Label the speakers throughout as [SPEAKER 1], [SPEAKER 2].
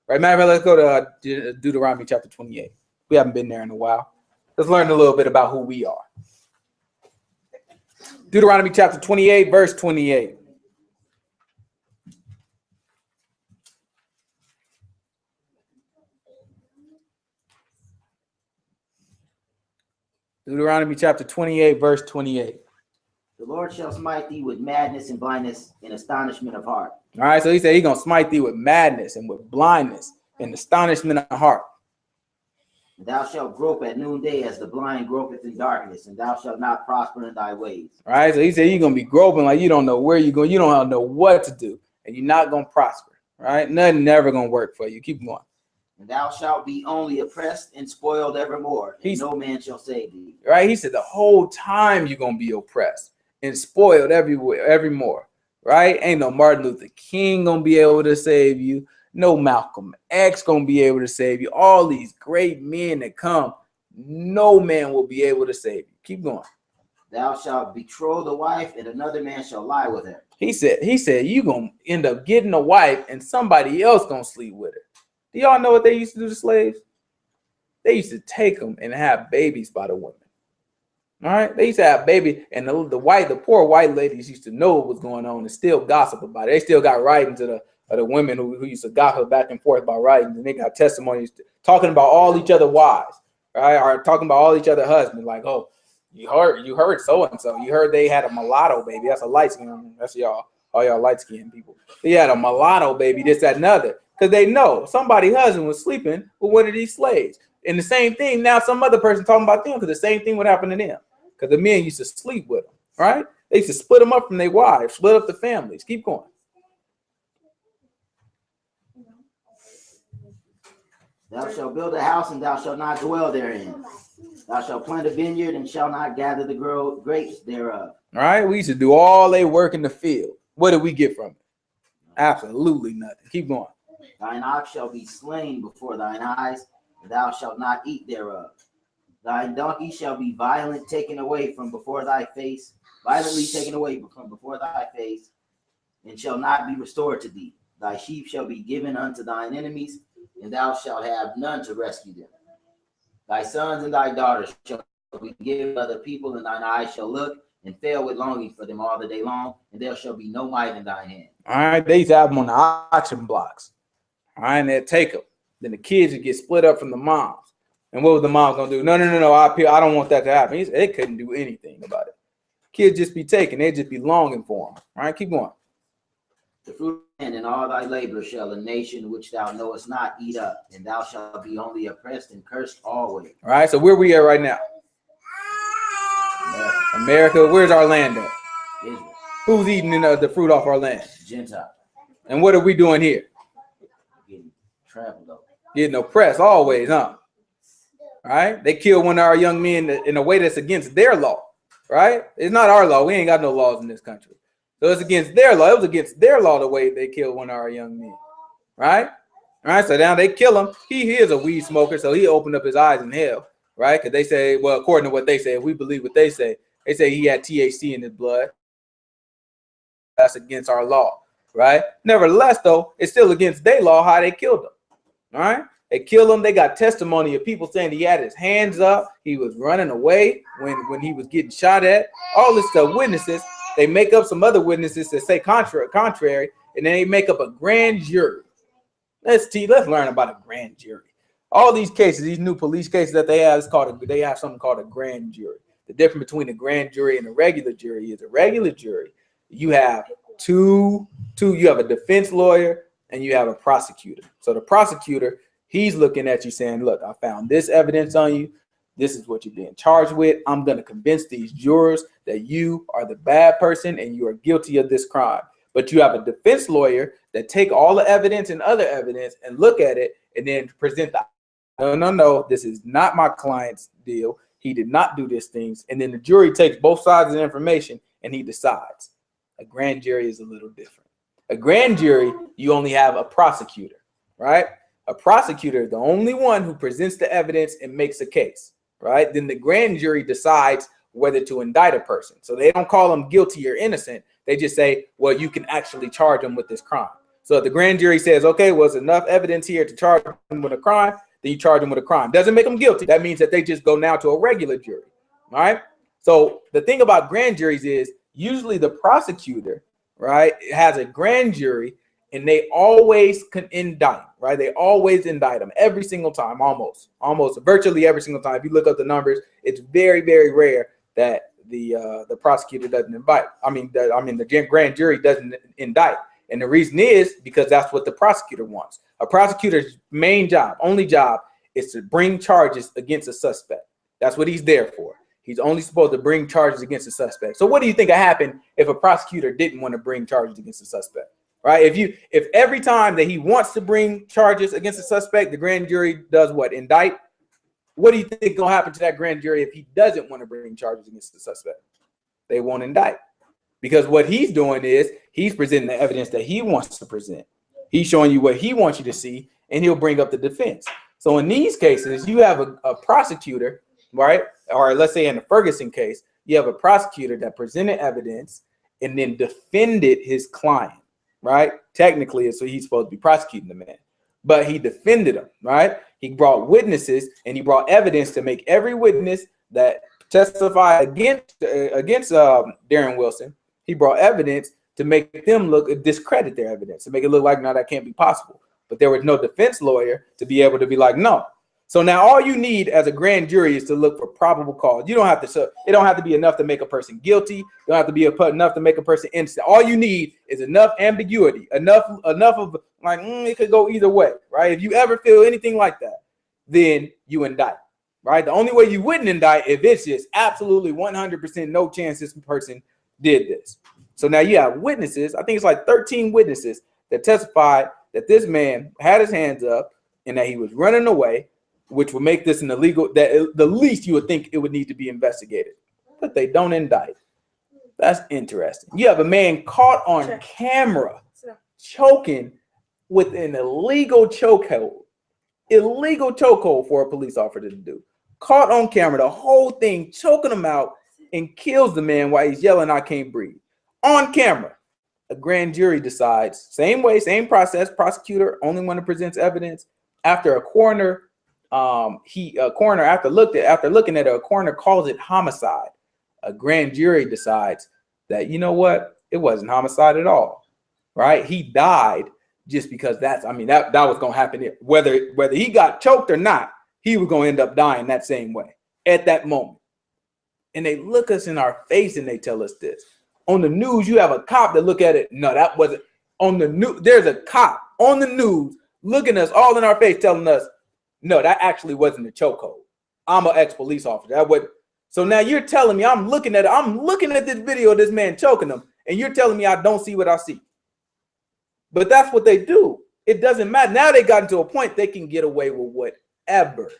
[SPEAKER 1] Right, matter of fact, let's go to Deuteronomy chapter 28. We haven't been there in a while. Let's learn a little bit about who we are. Deuteronomy chapter 28, verse 28. Deuteronomy chapter 28, verse 28.
[SPEAKER 2] The Lord shall smite thee with madness and blindness and astonishment of heart.
[SPEAKER 1] All right, so he said he's going to smite thee with madness and with blindness and astonishment of heart.
[SPEAKER 2] And thou shalt grope at noonday as the blind gropeth in darkness, and thou shalt not prosper in thy ways.
[SPEAKER 1] All right, so he said you're going to be groping like you don't know where you're going. You don't know what to do, and you're not going to prosper. All right, nothing never going to work for you. Keep going.
[SPEAKER 2] And thou shalt be only oppressed and spoiled evermore, and no man shall save thee.
[SPEAKER 1] Right, he said the whole time you're going to be oppressed and spoiled everywhere, evermore. Right, ain't no Martin Luther King going to be able to save you. No Malcolm X going to be able to save you. All these great men that come, no man will be able to save you. Keep going.
[SPEAKER 2] Thou shalt betroth a wife, and another man shall lie with her.
[SPEAKER 1] He said you're going to end up getting a wife, and somebody else going to sleep with her. Do y'all know what they used to do to slaves? They used to take them and have babies by the women. All right, they used to have baby, and the poor white ladies used to know what was going on and still gossip about it. They still got writings of the women who used to gossip back and forth about writings, and they got testimonies talking about all each other wives, right? Or talking about all each other husbands, like, oh, you heard so and so, you heard they had a mulatto baby. That's a light skin. That's all y'all light skinned people. They had a mulatto baby, this, that, and other, because they know somebody's husband was sleeping with one of these slaves. And the same thing now, some other person talking about them, because the same thing would happen to them. Because the men used to sleep with them, right? They used to split them up from their wives, split up the families. Keep going.
[SPEAKER 2] Thou shalt build a house, and thou shalt not dwell therein. Thou shalt plant a vineyard, and shalt not gather the grapes thereof.
[SPEAKER 1] All right, we used to do all they work in the field. What did we get from it? Absolutely nothing. Keep going.
[SPEAKER 2] Thine ox shall be slain before thine eyes, and thou shalt not eat thereof. Thine donkey shall be violently taken away from before thy face, and shall not be restored to thee. Thy sheep shall be given unto thine enemies, and thou shalt have none to rescue them. Thy sons and thy daughters shall be given to other people, and thine eyes shall look and fail with longing for them all the day long, and there shall be no might in thine hand.
[SPEAKER 1] All right, they used to have them on the auction blocks. All right, and they'd take them. Then the kids would get split up from the moms. And what was the mom gonna do? No, I don't want that to happen. They couldn't do anything about it. Kids just be taken. They'd just be longing for them. All right, keep going.
[SPEAKER 2] The fruit and all thy labor shall a nation which thou knowest not eat up, and thou shalt be only oppressed and cursed always.
[SPEAKER 1] All right, so where we at right now? America. Where's our land at?
[SPEAKER 2] Israel.
[SPEAKER 1] Who's eating the fruit off our land?
[SPEAKER 2] Gentile.
[SPEAKER 1] And what are we doing here?
[SPEAKER 2] Getting trampled over.
[SPEAKER 1] Getting oppressed always, huh? All right, they kill one of our young men in a way that's against their law, right? It's not our law. We ain't got no laws in this country. So it's against their law. It was against their law the way they killed one of our young men, right? All right, so now they kill him. He is a weed smoker, so he opened up his eyes in hell, right? Because they say, well, according to what they say, if we believe what they say he had THC in his blood. That's against our law, right? Nevertheless, though, it's still against their law how they killed him, all right? They killed him. They got testimony of people saying he had his hands up. He was running away when he was getting shot at. All this stuff, witnesses. They make up some other witnesses that say contrary, and then they make up a grand jury. Let's learn about a grand jury. All these cases, these new police cases that they have, they have something called a grand jury. The difference between a grand jury and a regular jury is a regular jury. You have you have a defense lawyer and you have a prosecutor. So the prosecutor, he's looking at you saying, look, I found this evidence on you. This is what you're being charged with. I'm going to convince these jurors that you are the bad person and you are guilty of this crime. But you have a defense lawyer that take all the evidence and other evidence and look at it and then present no, this is not my client's deal. He did not do these things. And then the jury takes both sides of the information and he decides. A grand jury is a little different. A grand jury, you only have a prosecutor, right? A prosecutor is the only one who presents the evidence and makes a case, right? Then the grand jury decides whether to indict a person. So they don't call them guilty or innocent. They just say, well, you can actually charge them with this crime. So if the grand jury says, okay, well, there's enough evidence here to charge him with a crime, then you charge him with a crime. Doesn't make them guilty. That means that they just go now to a regular jury. All right. So the thing about grand juries is usually the prosecutor, right, has a grand jury and they always can indict, right? They always indict them every single time, almost virtually every single time. If you look up the numbers, it's very, very rare that the prosecutor doesn't indict. The grand jury doesn't indict. And the reason is because that's what the prosecutor wants. A prosecutor's main job, only job, is to bring charges against a suspect. That's what he's there for. He's only supposed to bring charges against a suspect. So what do you think would happen if a prosecutor didn't want to bring charges against a suspect? Right? If every time that he wants to bring charges against a suspect, the grand jury does what? Indict. What do you think gonna happen to that grand jury if he doesn't want to bring charges against the suspect? They won't indict. Because what he's doing is he's presenting the evidence that he wants to present. He's showing you what he wants you to see, and he'll bring up the defense. So in these cases, you have a prosecutor, right? Or let's say in the Ferguson case, you have a prosecutor that presented evidence and then defended his client, right? Technically, so he's supposed to be prosecuting the man, but he defended him, right? He brought witnesses and he brought evidence to make every witness that testified against Darren Wilson. He brought evidence to make them discredit their evidence, to make it look like, no, that can't be possible. But there was no defense lawyer to be able to be like, no. So now all you need as a grand jury is to look for probable cause. You don't have to, it don't have to be enough to make a person guilty. You don't have to be enough to make a person innocent. All you need is enough ambiguity, enough of like, it could go either way, right? If you ever feel anything like that, then you indict, right? The only way you wouldn't indict if it's just absolutely 100% no chance this person did this. So now you have witnesses. I think it's like 13 witnesses that testified that this man had his hands up and that he was running away, which would make this an illegal, that the least you would think it would need to be investigated, but they don't indict. That's interesting. You have a man caught on camera choking with an illegal chokehold for a police officer to do. Caught on camera, the whole thing, choking him out, and kills the man while he's yelling, "I can't breathe." On camera. A grand jury decides, same way, same process, prosecutor, only one that presents evidence. After a coroner, after looking at it, a coroner calls it homicide. A grand jury decides that, you know what, it wasn't homicide at all, right? He died just because that was going to happen. Whether he got choked or not, he was going to end up dying that same way at that moment. And they look us in our face and they tell us this. On the news, you have a cop that look at it. No, that wasn't on the news. There's a cop on the news looking us all in our face, telling us, no, that actually wasn't a chokehold. I'm an ex-police officer. So now you're telling me I'm looking at this video of this man choking him, and you're telling me I don't see what I see. But that's what they do. It doesn't matter. Now they got to a point they can get away with whatever.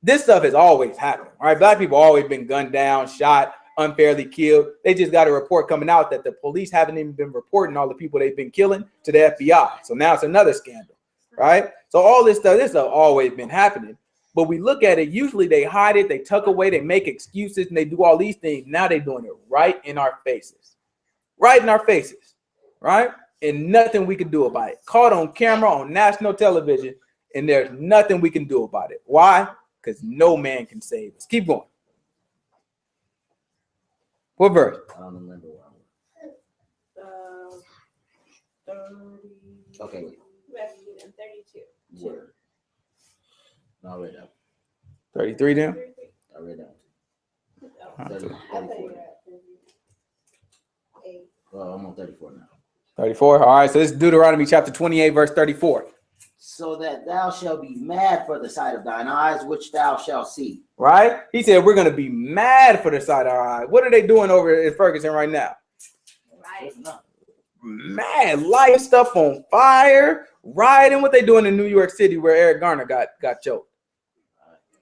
[SPEAKER 1] This stuff has always happened. All right, black people always been gunned down, shot, unfairly killed. They just got a report coming out that the police haven't even been reporting all the people they've been killing to the FBI. So now it's another scandal, right? So all this stuff always been happening. But we look at it, usually they hide it, they tuck away, they make excuses, and they do all these things. Now they're doing it right in our faces. Right in our faces, right? And nothing we can do about it. Caught on camera on national television, and there's nothing we can do about it. Why? Because no man can save us. Keep going. What verse?
[SPEAKER 2] I don't remember what.
[SPEAKER 3] 30.
[SPEAKER 2] Okay.
[SPEAKER 3] And 32.
[SPEAKER 2] Word. No, I read that.
[SPEAKER 1] 33 then?
[SPEAKER 2] I read that.
[SPEAKER 3] Oh,
[SPEAKER 2] 30,
[SPEAKER 3] I thought
[SPEAKER 2] 34.
[SPEAKER 3] you were at 38.
[SPEAKER 2] Well, I'm on 34 now.
[SPEAKER 1] 34. All right, so this is Deuteronomy chapter 28, verse 34.
[SPEAKER 2] So that thou shalt be mad for the sight of thine eyes, which thou shalt see.
[SPEAKER 1] Right? He said we're going to be mad for the sight of our eye. What are they doing over in Ferguson right now?
[SPEAKER 3] Right.
[SPEAKER 1] Mad, lighting stuff on fire, rioting. What they doing in New York City where Eric Garner got choked?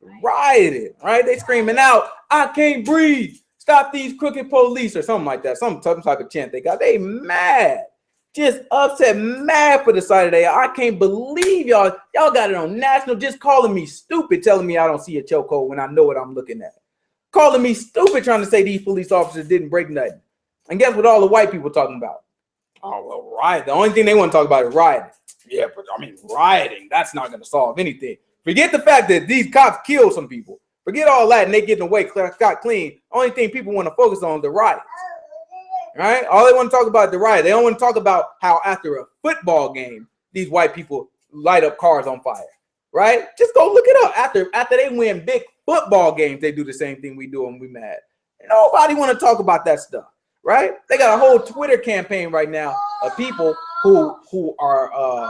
[SPEAKER 1] Rioting, right? They screaming out, "I can't breathe. Stop these crooked police," or something like that. Some type of chant they got. They mad. Just upset, mad for the sight of their eye. I can't believe y'all got it on national, just calling me stupid, telling me I don't see a chokehold when I know what I'm looking at. Calling me stupid, trying to say these police officers didn't break nothing. And guess what all the white people talking about? Oh, well, riot. The only thing they want to talk about is rioting. Yeah, but I mean, rioting, that's not going to solve anything. Forget the fact that these cops killed some people. Forget all that and they getting away scot clean. Only thing people want to focus on is the riots. Right? All they want to talk about is the riot. They don't want to talk about how after a football game, these white people light up cars on fire. Right? Just go look it up. After they win big football games, they do the same thing we do when we mad. Nobody want to talk about that stuff. Right? They got a whole Twitter campaign right now of people who are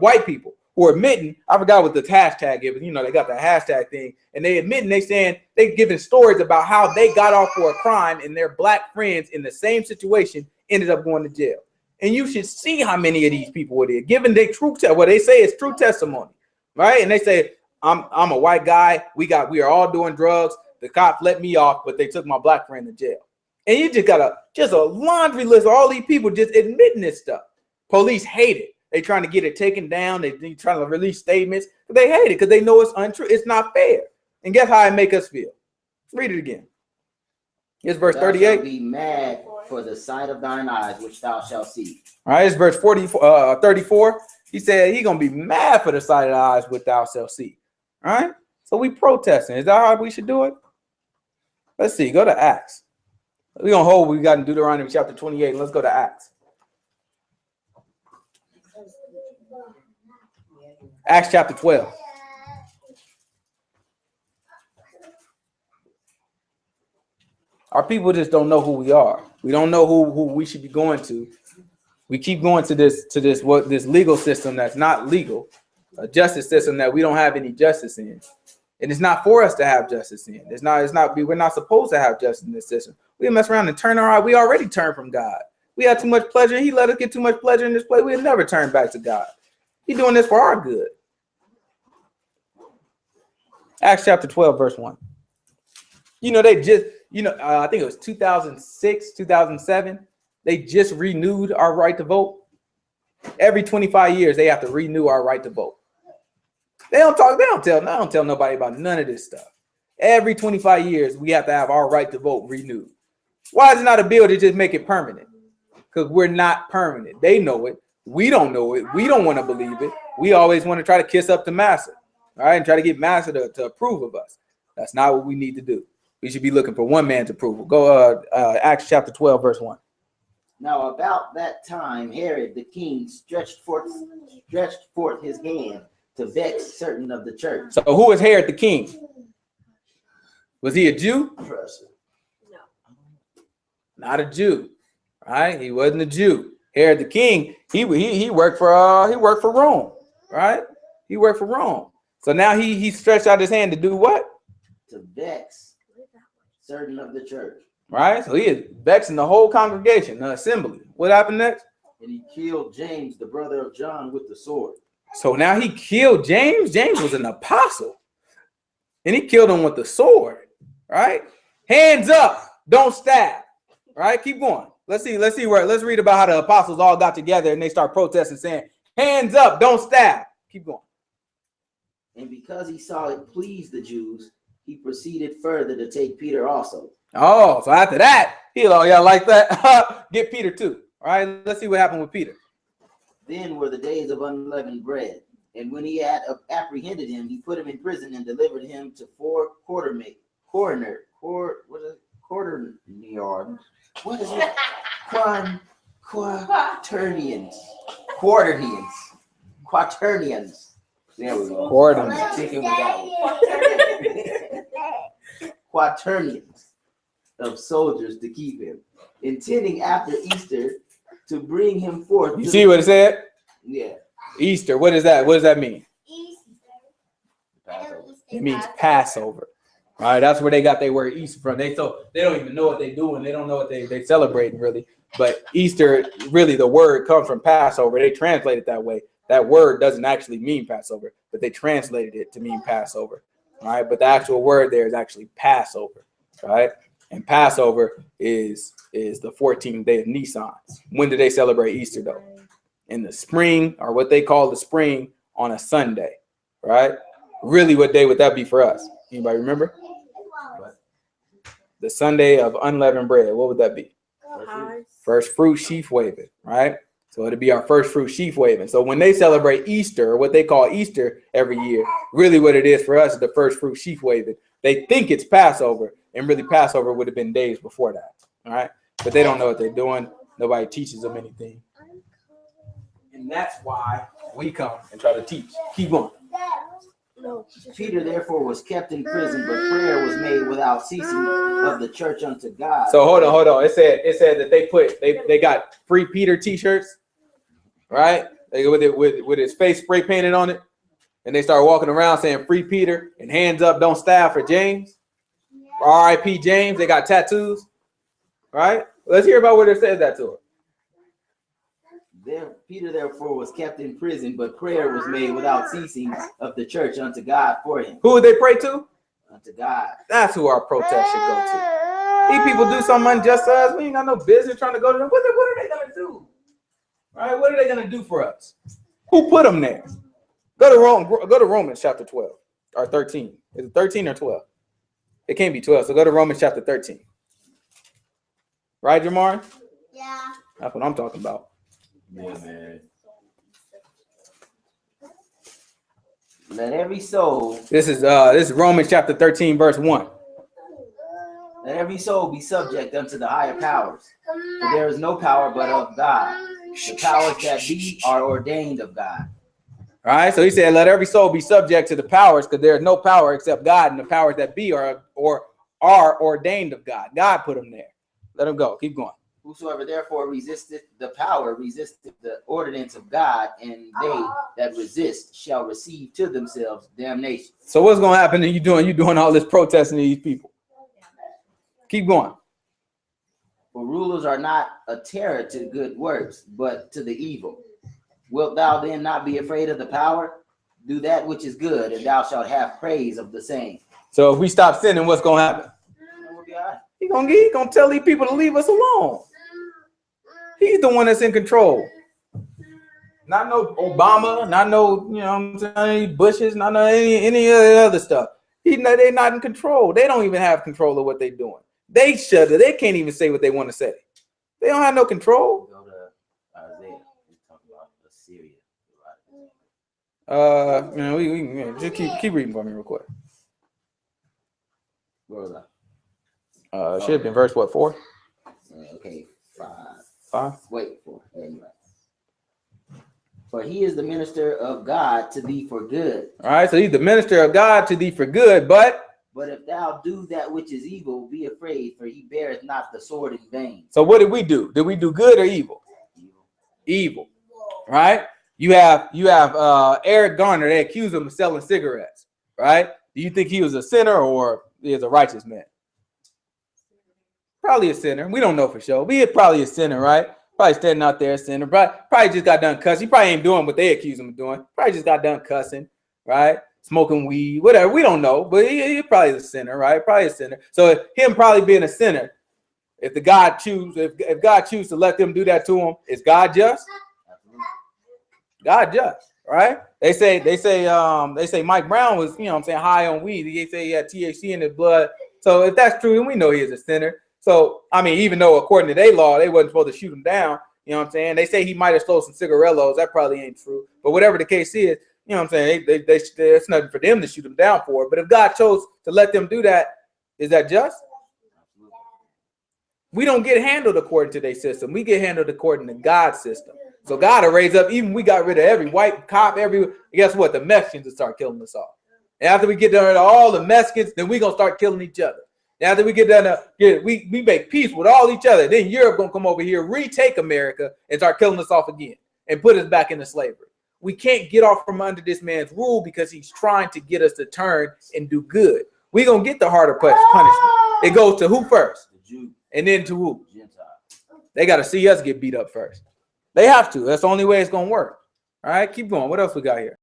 [SPEAKER 1] white people who are admitting. I forgot what the hashtag is. You know, they got the hashtag thing, and they admitting, they saying they giving stories about how they got off for a crime and their black friends in the same situation ended up going to jail. And you should see how many of these people it is giving their true what they say is true testimony, right? And they say, I'm a white guy. We are all doing drugs. The cops let me off, but they took my black friend to jail. And you just got a laundry list of all these people just admitting this stuff. Police hate it. They trying to get it taken down. They trying to release statements. They hate it because they know it's untrue. It's not fair. And guess how it make us feel? Read it again. It's verse 38.
[SPEAKER 2] Be mad for the sight of thine eyes, which thou shalt see.
[SPEAKER 1] All right, it's verse 34. He said he gonna be mad for the sight of the eyes, which thou shalt see. All right. So we protesting. Is that how we should do it? Let's see. Go to Acts. We're gonna hold what we got in Deuteronomy chapter 28. Let's go to Acts. Acts chapter 12. Our people just don't know who we are. We don't know who we should be going to. We keep going to this legal system that's not legal, a justice system that we don't have any justice in. And it's not for us to have justice in. We're not supposed to have justice in this system. We mess around and turn our eye. We already turned from God. We had too much pleasure. He let us get too much pleasure in this place. We'll never turn back to God. He's doing this for our good. Acts chapter 12, verse 1. You know, they just, I think it was 2006, 2007. They just renewed our right to vote. Every 25 years, they have to renew our right to vote. They don't tell nobody about none of this stuff. Every 25 years, we have to have our right to vote renewed. Why is it not a bill to just make it permanent? Because we're not permanent. They know it. We don't know it. We don't want to believe it. We always want to try to kiss up to Massa, all right, and try to get Massa to approve of us. That's not what we need to do. We should be looking for one man's approval. Go Acts chapter 12, verse 1.
[SPEAKER 2] Now about that time, Herod the king stretched forth his hand to vex certain of the church.
[SPEAKER 1] So who is Herod the king? Was he a Jew?
[SPEAKER 3] No.
[SPEAKER 1] Not a Jew, right? He wasn't a Jew. Herod the king, he worked for Rome, right? He worked for Rome. So now he stretched out his hand to do what?
[SPEAKER 2] To vex certain of the church.
[SPEAKER 1] Right? So he is vexing the whole congregation, the assembly. What happened next?
[SPEAKER 2] And he killed James, the brother of John, with the sword.
[SPEAKER 1] So now he killed James. James was an apostle. And he killed him with the sword. Right? Hands up, don't stab. Right? Keep going. Let's read about how the apostles all got together and they start protesting, saying, hands up, don't stab. Keep going.
[SPEAKER 2] And because he saw it pleased the Jews, he proceeded further to take Peter also.
[SPEAKER 1] Oh, so after that, yeah, like that. Get Peter too. All right, let's see what happened with Peter.
[SPEAKER 2] Then were the days of unleavened bread. And when he had apprehended him, he put him in prison and delivered him to four quaternions. What is it? Quaternions. There we go. Quaternions of soldiers to keep him, intending after Easter to bring him forth.
[SPEAKER 1] You see what it said?
[SPEAKER 2] Yeah.
[SPEAKER 1] Easter. What is that? What does that mean?
[SPEAKER 2] Passover.
[SPEAKER 1] It means Passover. All right, that's where they got their word Easter from. They don't even know what they're doing. They don't know what they celebrating really. But Easter, really, the word comes from Passover. They translate it that way. That word doesn't actually mean Passover, but they translated it to mean Passover. All right, but the actual word there is actually Passover. Right, and Passover is the 14th day of Nisan. When do they celebrate Easter though? In the spring, or what they call the spring, on a Sunday. Right? Really, what day would that be for us? Anybody remember? The Sunday of unleavened bread. What would that be? First fruit sheaf waving, right? So it'll be our first fruit sheaf waving. So when they celebrate Easter, or what they call Easter every year, really what it is for us is the first fruit sheaf waving. They think it's Passover, and really Passover would have been days before that, all right? But they don't know what they're doing. Nobody teaches them anything. And that's why we come and try to teach. Keep going.
[SPEAKER 2] Peter therefore was kept in prison, but prayer was made without ceasing of the church unto God.
[SPEAKER 1] So hold on. It said that they got free Peter t-shirts, right? With his face spray painted on it, and they start walking around saying free Peter and hands up, don't stab for James. R.I.P. James. They got tattoos, right? Let's hear about what it says that to her.
[SPEAKER 2] Peter therefore was kept in prison, but prayer was made without ceasing of the church unto God for him.
[SPEAKER 1] Who would they pray to?
[SPEAKER 2] Unto God.
[SPEAKER 1] That's who our protest should go to. These people do something unjust to us. We ain't got no business trying to go to them. What are they gonna do? Right? What are they gonna do for us? Who put them there? Go to Romans chapter 12 or 13. Is it 13 or 12? It can't be 12. So go to Romans chapter 13. Right, Jamar?
[SPEAKER 3] Yeah.
[SPEAKER 1] That's what I'm talking about.
[SPEAKER 2] Yeah, man. Let every soul.
[SPEAKER 1] This is Romans chapter 13, verse 1.
[SPEAKER 2] Let every soul be subject unto the higher powers. For there is no power but of God. The powers that be are ordained of God.
[SPEAKER 1] All right, so he said, let every soul be subject to the powers, because there is no power except God, and the powers that be are ordained of God. God put them there. Let them go. Keep going.
[SPEAKER 2] Whosoever therefore resisteth the power, resisteth the ordinance of God, and they that resist shall receive to themselves damnation.
[SPEAKER 1] So what's going to happen to you doing all this protesting to these people? Keep going.
[SPEAKER 2] For rulers are not a terror to good works, but to the evil. Wilt thou then not be afraid of the power? Do that which is good, and thou shalt have praise of the same.
[SPEAKER 1] So if we stop sinning, what's going to happen?
[SPEAKER 2] We'll be all right.
[SPEAKER 1] He's gonna tell these people to leave us alone. He's the one that's in control. Not no Obama, not no, any Bushes, not no any of the other stuff. They're not in control. They don't even have control of what they're doing. They shut it. They can't even say what they want to say. They don't have no control.
[SPEAKER 2] Go to Isaiah. We talk about Assyria.
[SPEAKER 1] We just keep reading for me real quick.
[SPEAKER 2] Where was I?
[SPEAKER 1] It should have been verse what, 4?
[SPEAKER 2] Okay, 5.
[SPEAKER 1] 5?
[SPEAKER 2] Wait, 4. Yeah, you're right. For he is the minister of God to thee for good.
[SPEAKER 1] All right, so he's the minister of God to thee for good, but
[SPEAKER 2] if thou do that which is evil, be afraid, for he beareth not the sword in vain.
[SPEAKER 1] So what did we do? Did we do good or evil? Evil. Right? You have Eric Garner. They accuse him of selling cigarettes. Right? Do you think he was a sinner or he is a righteous man? Probably a sinner. We don't know for sure. He is probably a sinner, right? Probably standing out there a sinner. Probably just got done cussing. He probably ain't doing what they accuse him of doing. Probably just got done cussing, right? Smoking weed, whatever. We don't know, but he probably is a sinner, right? Probably a sinner. So him probably being a sinner, if God chooses to let them do that to him, is God just? God just, right? They say Mike Brown was, high on weed. They say he had THC in his blood. So if that's true, then we know he is a sinner. So, even though according to their law, they wasn't supposed to shoot him down, They say he might have stole some cigarillos. That probably ain't true. But whatever the case is, there's nothing for them to shoot him down for. But if God chose to let them do that, is that just? We don't get handled according to their system. We get handled according to God's system. So God will raise up, even we got rid of every white cop, guess what? The Mexicans will start killing us all. And after we get rid of all the Mexicans, then we're going to start killing each other. After we get done, we make peace with all each other. Then Europe gonna come over here, retake America, and start killing us off again, and put us back into slavery. We can't get off from under this man's rule because he's trying to get us to turn and do good. We gonna get the harder punishment. It goes to who first?
[SPEAKER 2] The Jew.
[SPEAKER 1] And then to who?
[SPEAKER 2] Gentile.
[SPEAKER 1] They got to see us get beat up first. They have to. That's the only way it's gonna work. All right, keep going. What else we got here?